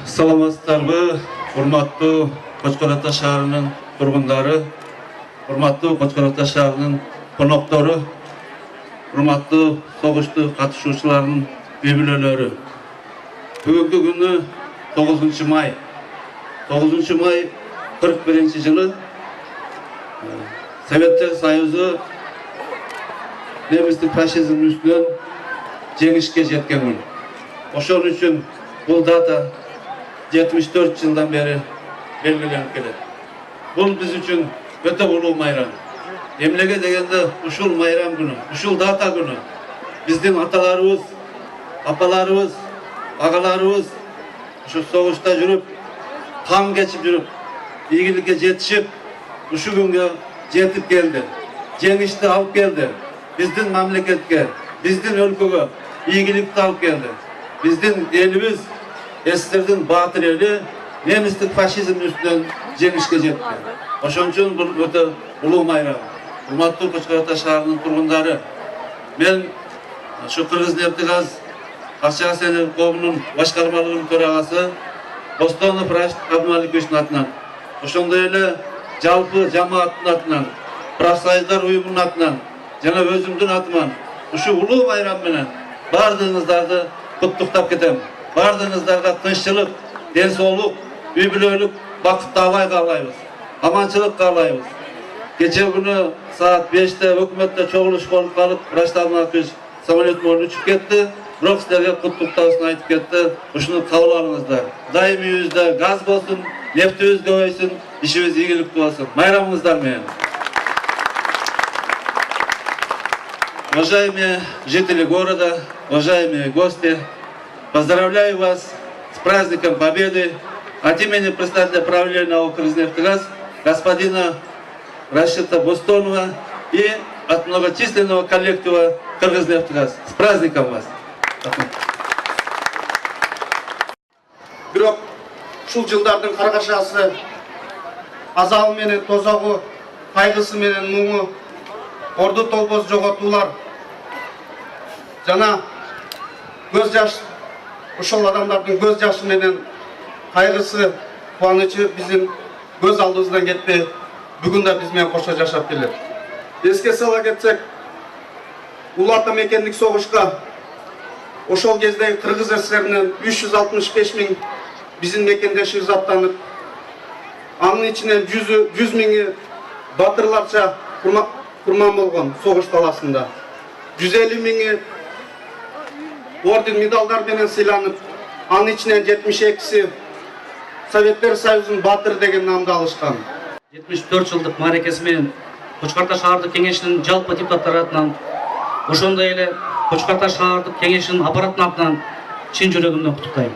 Саламатсыздарбы, урматтуу Кочкор Ата шаарынын тургундары, урматтуу Кочкор Ата шаарынын коноктору, урматтуу согушту катышуучулардын үй бүлөлөрү. Бүгүнкү күнү 9 май. 9 май 41-жылы Советтер Союзу немистик фашизм үстүнөн жеңишке жеткен күн. Ошон үчүн бул дата 74 жылдан бери белгиленип келет. Бул биз үчүн өтө улуу майрам. Эмнеге дегенде ушул майрам күнү, ушул дата күнү биздин аталарыбыз, апаларыбыз, агаларыбыз ушу согушта жүрүп, кам кечип жүрүп, ийгиликке жетишип, ушул күнгө жетип келди. Жеңишти алып келди. Биздин мамлекетке, биздин өлкөгө ийгиликти алып келди. Биздин элибиз эстердин баатыр эли немистик фашизм үстүнөн жеңишке жетти. Ошон үчүн бул өтө улуу майрам. Урматтуу Кочкор Ата шаарынын тургундары, мен ушу Кыргыз-Нефтегаз Акча-Сенер коомунун башкармалыгынын төрагасы Бостонов Рашид Абдымаликовичтин атынан, ошондой эле жалпы жамааттын атынан, профсоюздар уюмунун атынан жана өзүмдүн атыман ушу улуу майрам менен баардыгыңыздарды куттуктап кетем. Баардыгыңыздарга тынччылык, ден соолук, үй бүлөлүк бакытты абай каалайбыз. Аманчылык каалайбыз. Кече күнү саат 5-те өкмөттө чогулуш болуп калып, Рашид Абдымаликович самолет менен учуп кетти. Бирок силерге куттуктауусын айтып кетти. Ушуну кабыл алыңыздар. Дайым үйүбүздө газ болсун, нефтибиз көбөйсүн, ишибиз ийгиликтүү болсун. Майрамыңыздар менен. Уважаемые жители города, уважаемые гости, поздравляю вас с праздником Победы от имени председателя правления АО «Кыргызнефтегаз» господина Рашида Бостонова и от многочисленного коллектива «Кыргызнефтегаз». С праздником вас! Бирок ушул жылдардын каргашасы, азабы менен тозогу, кайгысы менен муңу, орду толбос жоготуулар жана көз жаш, ошол адамдардын көз жашы менен кайгысы, кубанычы биздин көз алдыбыздан кетпей, бүгүн да биз менен кошо жашап келет. Эске сала кетсек, улуу ата мекендик согушка ошол кезде Кыргыз ССРинен 365 миң биздин мекендешибиз аттанып, анын ичинен 100 миңи батырларча курман болгон согуш таласында. 150 миңи орден медалдар менен сыйланып, анын ичинен 72си Советтер Союзунун баатыры деген намды алышкан. 74 жылдык мааракеси менен Кочкор Ата шаардык кеңешинин жалпы депутаттары атынан, ошондой эле Кочкор Ата шаардык кеңешинин аппараттын атынан чын жүрөгүмдөн куттуктайм.